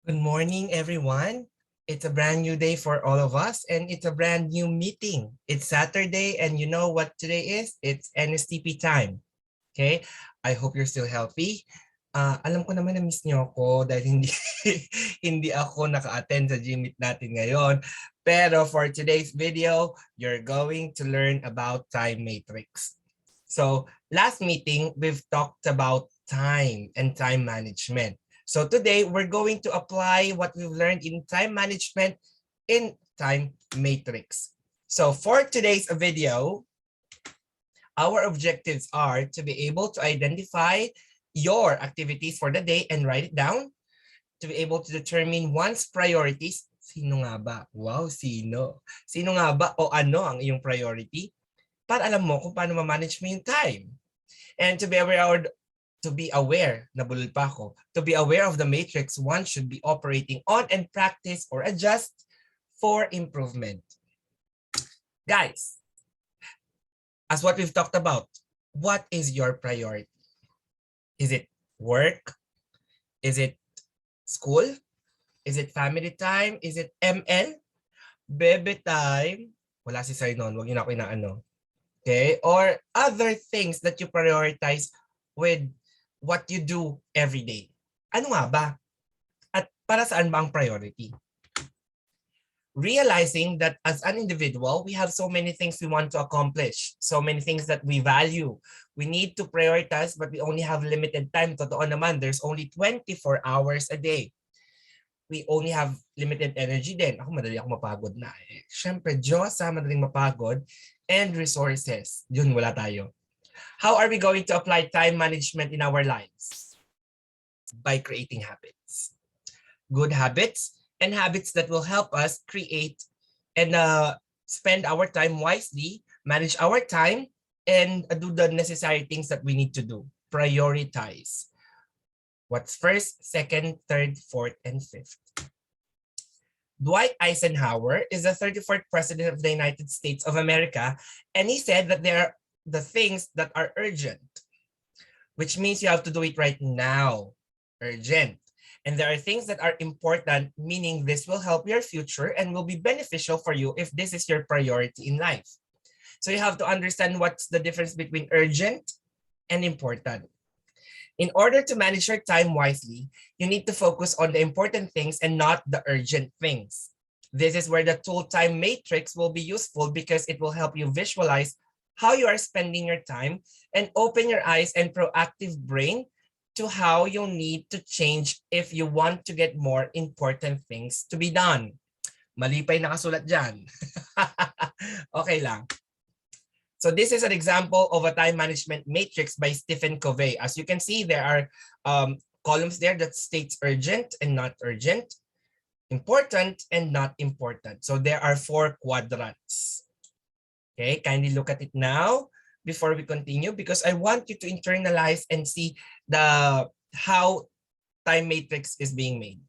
Good morning, everyone. It's a brand new day for all of us, and it's a brand new meeting. It's Saturday, and you know what today is? It's NSTP time. Okay? I hope you're still healthy. Alam ko naman na miss niyo ako dahil hindi, hindi ako naka-attend sa gym meet natin ngayon. Pero for today's video, you're going to learn about time matrix. So last meeting, we've talked about time and time management. So today, we're going to apply what we've learned in time management in time matrix. So for today's video, our objectives are to be able to identify your activities for the day and write it down, to be able to determine one's priorities. Sino nga ba? Wow, sino? Sino nga ba o ano ang iyong priority? Para alam mo kung paano ma-manage mo yung time. And to be aware, nabulol pa ako, to be aware of the matrix one should be operating on and practice or adjust for improvement. Guys, as what we've talked about, what is your priority? Is it work? Is it school? Is it family time? Is it ML? Bebe time? Wala si Sainon, wag yun ako inaano. Okay? Or other things that you prioritize with what you do every day. Ano nga ba? At para saan ba ang priority? Realizing that as an individual, we have so many things we want to accomplish, so many things that we value. We need to prioritize, but we only have limited time. Totoo naman, there's only 24 hours a day. We only have limited energy din. Ako, madali ako mapagod na. Siyempre, Diyos, madaling mapagod. And resources. Yun, wala tayo. How are we going to apply time management in our lives? By creating habits. Good habits and habits that will help us create and spend our time wisely, manage our time, and do the necessary things that we need to do. Prioritize. What's first, second, third, fourth, and fifth. Dwight Eisenhower is the 34th president of the United States of America, and he said that there are the things that are urgent, which means you have to do it right now, urgent. And there are things that are important, meaning this will help your future and will be beneficial for you if this is your priority in life. So you have to understand what's the difference between urgent and important. In order to manage your time wisely, you need to focus on the important things and not the urgent things. This is where the tool time matrix will be useful because it will help you visualize how you are spending your time and open your eyes and proactive brain to how you need to change if you want to get more important things to be done. Mali pa yung nakasulat dyan. Okay lang. So this is an example of a time management matrix by Stephen Covey. As you can see, there are columns there that states urgent and not urgent, important and not important. So there are 4 quadrants. Okay, kindly look at it now before we continue because I want you to internalize and see how time matrix is being made.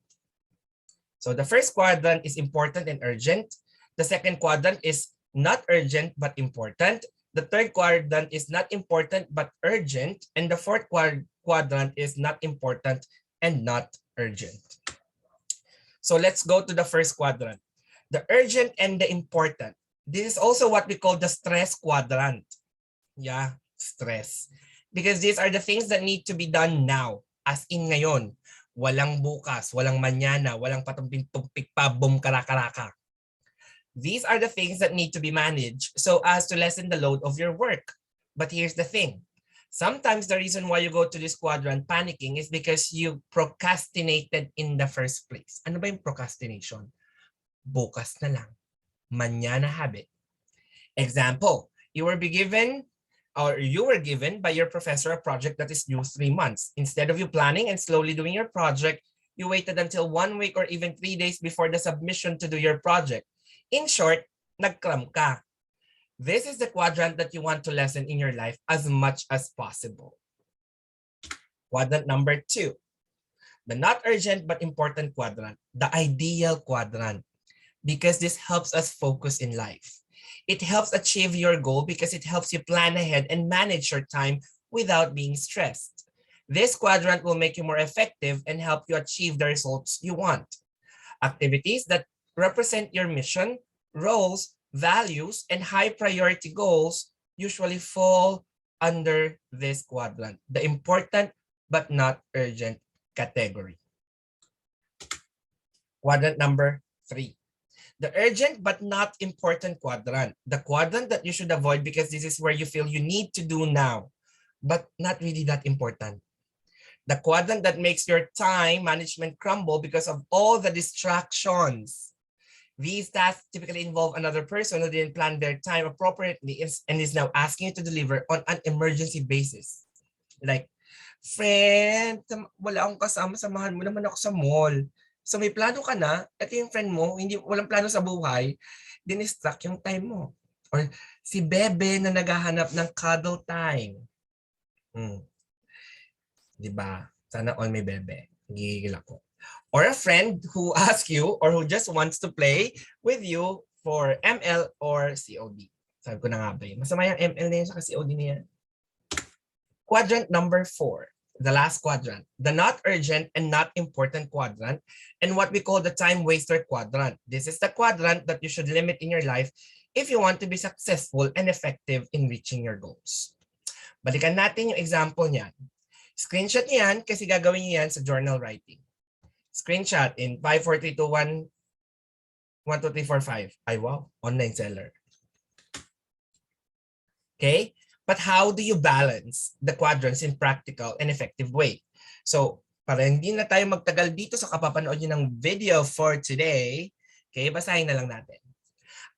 So the first quadrant is important and urgent. The second quadrant is not urgent but important. The third quadrant is not important but urgent. And the fourth quadrant is not important and not urgent. So let's go to the first quadrant. The urgent and the important. This is also what we call the stress quadrant. Yeah, stress. Because these are the things that need to be done now, as in ngayon. Walang bukas, walang mañana, walang patumpik-tumpik pa, boom, karakaraka. These are the things that need to be managed so as to lessen the load of your work. But here's the thing. Sometimes the reason why you go to this quadrant panicking is because you procrastinated in the first place. Ano ba yung procrastination? Bukas na lang. Mañana habit. Example, you were given by your professor a project that is due 3 months. Instead of you planning and slowly doing your project, you waited until 1 week or even 3 days before the submission to do your project. In short, nagkram ka. This is the quadrant that you want to lessen in your life as much as possible. Quadrant number 2, the not urgent but important quadrant, the ideal quadrant. Because this helps us focus in life. It helps achieve your goal because it helps you plan ahead and manage your time without being stressed. This quadrant will make you more effective and help you achieve the results you want. Activities that represent your mission, roles, values, and high priority goals usually fall under this quadrant, the important but not urgent category. Quadrant number 3. The urgent but not important quadrant. The quadrant that you should avoid because this is where you feel you need to do now, but not really that important. The quadrant that makes your time management crumble because of all the distractions. These tasks typically involve another person who didn't plan their time appropriately and is now asking you to deliver on an emergency basis. Like, friend, wala akong kasama, samahan mo naman ako sa mall. So may plano ka na, ito yung friend mo, walang plano sa buhay, dinistract yung time mo. Or si Bebe na naghahanap ng cuddle time. Diba? Sana all may Bebe. Gigigil ako. Or a friend who asks you or who just wants to play with you for ML or COD. Sabi ko na nga ba yun. Masama yung ML na yun sa COD na yan. Quadrant number 4. The last quadrant. The not urgent and not important quadrant and what we call the time waster quadrant. This is the quadrant that you should limit in your life if you want to be successful and effective in reaching your goals. Balikan natin yung example niyan. Screenshot niyan kasi gagawin niyo yan sa journal writing. Screenshot in 5, 4, 3, 2, 1, 1, 2, 3, 4, 5. Ay wow, online seller. Okay, but how do you balance the quadrants in practical and effective way? So, para hindi na tayo magtagal dito sa kapapanood nyo ng video for today, okay, basahin na lang natin.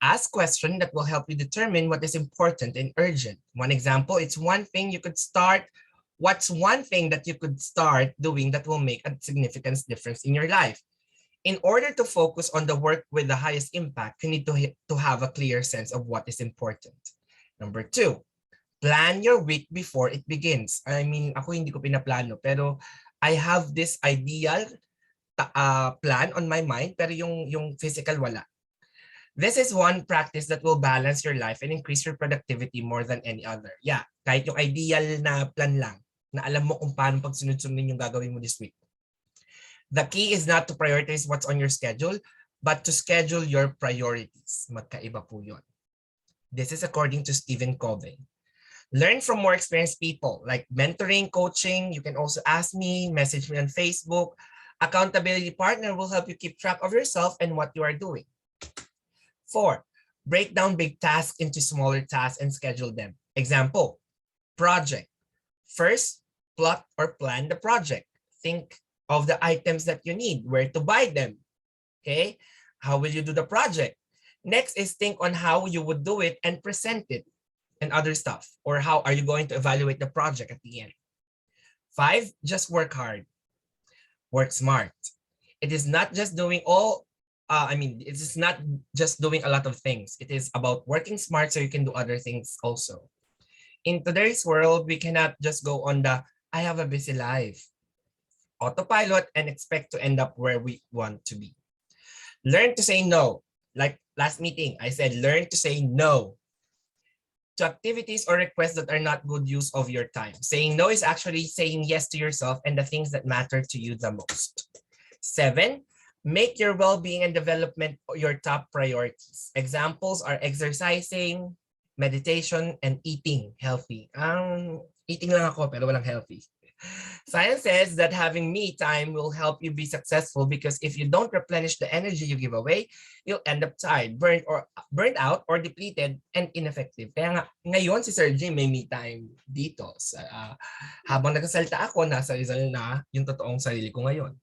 Ask question that will help you determine what is important and urgent. One example, it's one thing you could start. What's one thing that you could start doing that will make a significant difference in your life? In order to focus on the work with the highest impact, you need to have a clear sense of what is important. Number 2, plan your week before it begins. I mean, ako hindi ko pinaplano, pero I have this ideal plan on my mind, pero yung physical wala. This is one practice that will balance your life and increase your productivity more than any other. Yeah, kahit yung ideal na plan lang, na alam mo kung paano pagsunod-sundin yung gagawin mo this week. The key is not to prioritize what's on your schedule, but to schedule your priorities. Magkaiba po yun. This is according to Stephen Covey. Learn from more experienced people like mentoring, coaching. You can also ask me, message me on Facebook. Accountability partner will help you keep track of yourself and what you are doing. 4, break down big tasks into smaller tasks and schedule them. Example, project. First, plot or plan the project. Think of the items that you need, where to buy them. Okay, how will you do the project? Next is think on how you would do it and present it and other stuff, or how are you going to evaluate the project at the end. 5, just work hard. Work smart. It is not just doing it is not just doing a lot of things. It is about working smart so you can do other things also. In today's world, we cannot just go on the I have a busy life autopilot and expect to end up where we want to be. Learn to say no. Like last meeting, I said learn to say no to activities or requests that are not good use of your time. Saying no is actually saying yes to yourself and the things that matter to you the most. 7, make your well-being and development your top priorities. Examples are exercising, meditation, and eating healthy. Eating lang ako pero walang healthy. Science says that having me time will help you be successful because if you don't replenish the energy you give away, you'll end up tired, burned out, or depleted and ineffective. Kaya nga, ngayon si Sir Jim may me time dito. Habang nagsasalita ako, nasa Rizal na yung totoong sarili ko ngayon.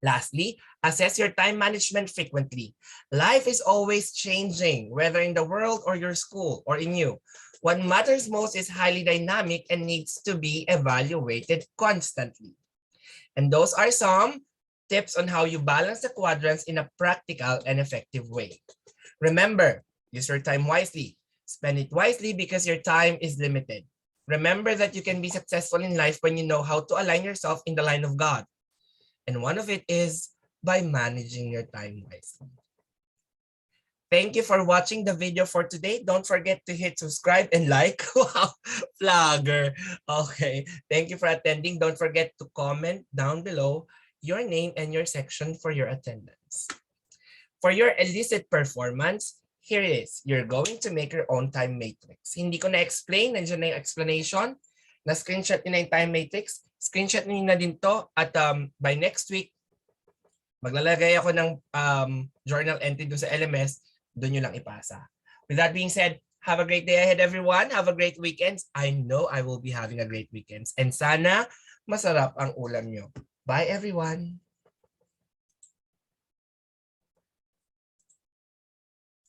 Lastly, assess your time management frequently. Life is always changing, whether in the world or your school or in you. What matters most is highly dynamic and needs to be evaluated constantly. And those are some tips on how you balance the quadrants in a practical and effective way. Remember, use your time wisely. Spend it wisely because your time is limited. Remember that you can be successful in life when you know how to align yourself in the line of God. And one of it is by managing your time wisely. Thank you for watching the video for today. Don't forget to hit subscribe and like. Wow, flagger. Okay. Thank you for attending. Don't forget to comment down below your name and your section for your attendance. For your illicit performance, here it is. You're going to make your own time matrix. Hindi ko na-explain. Nandiyan na yung explanation. Na-screenshot nyo na yung time matrix. Screenshot nyo na din to. At by next week, maglalagay ako ng journal entry dun sa LMS. Doon nyo lang ipasa. With that being said, have a great day ahead, everyone. Have a great weekend. I know I will be having a great weekend. And sana masarap ang ulam nyo. Bye, everyone.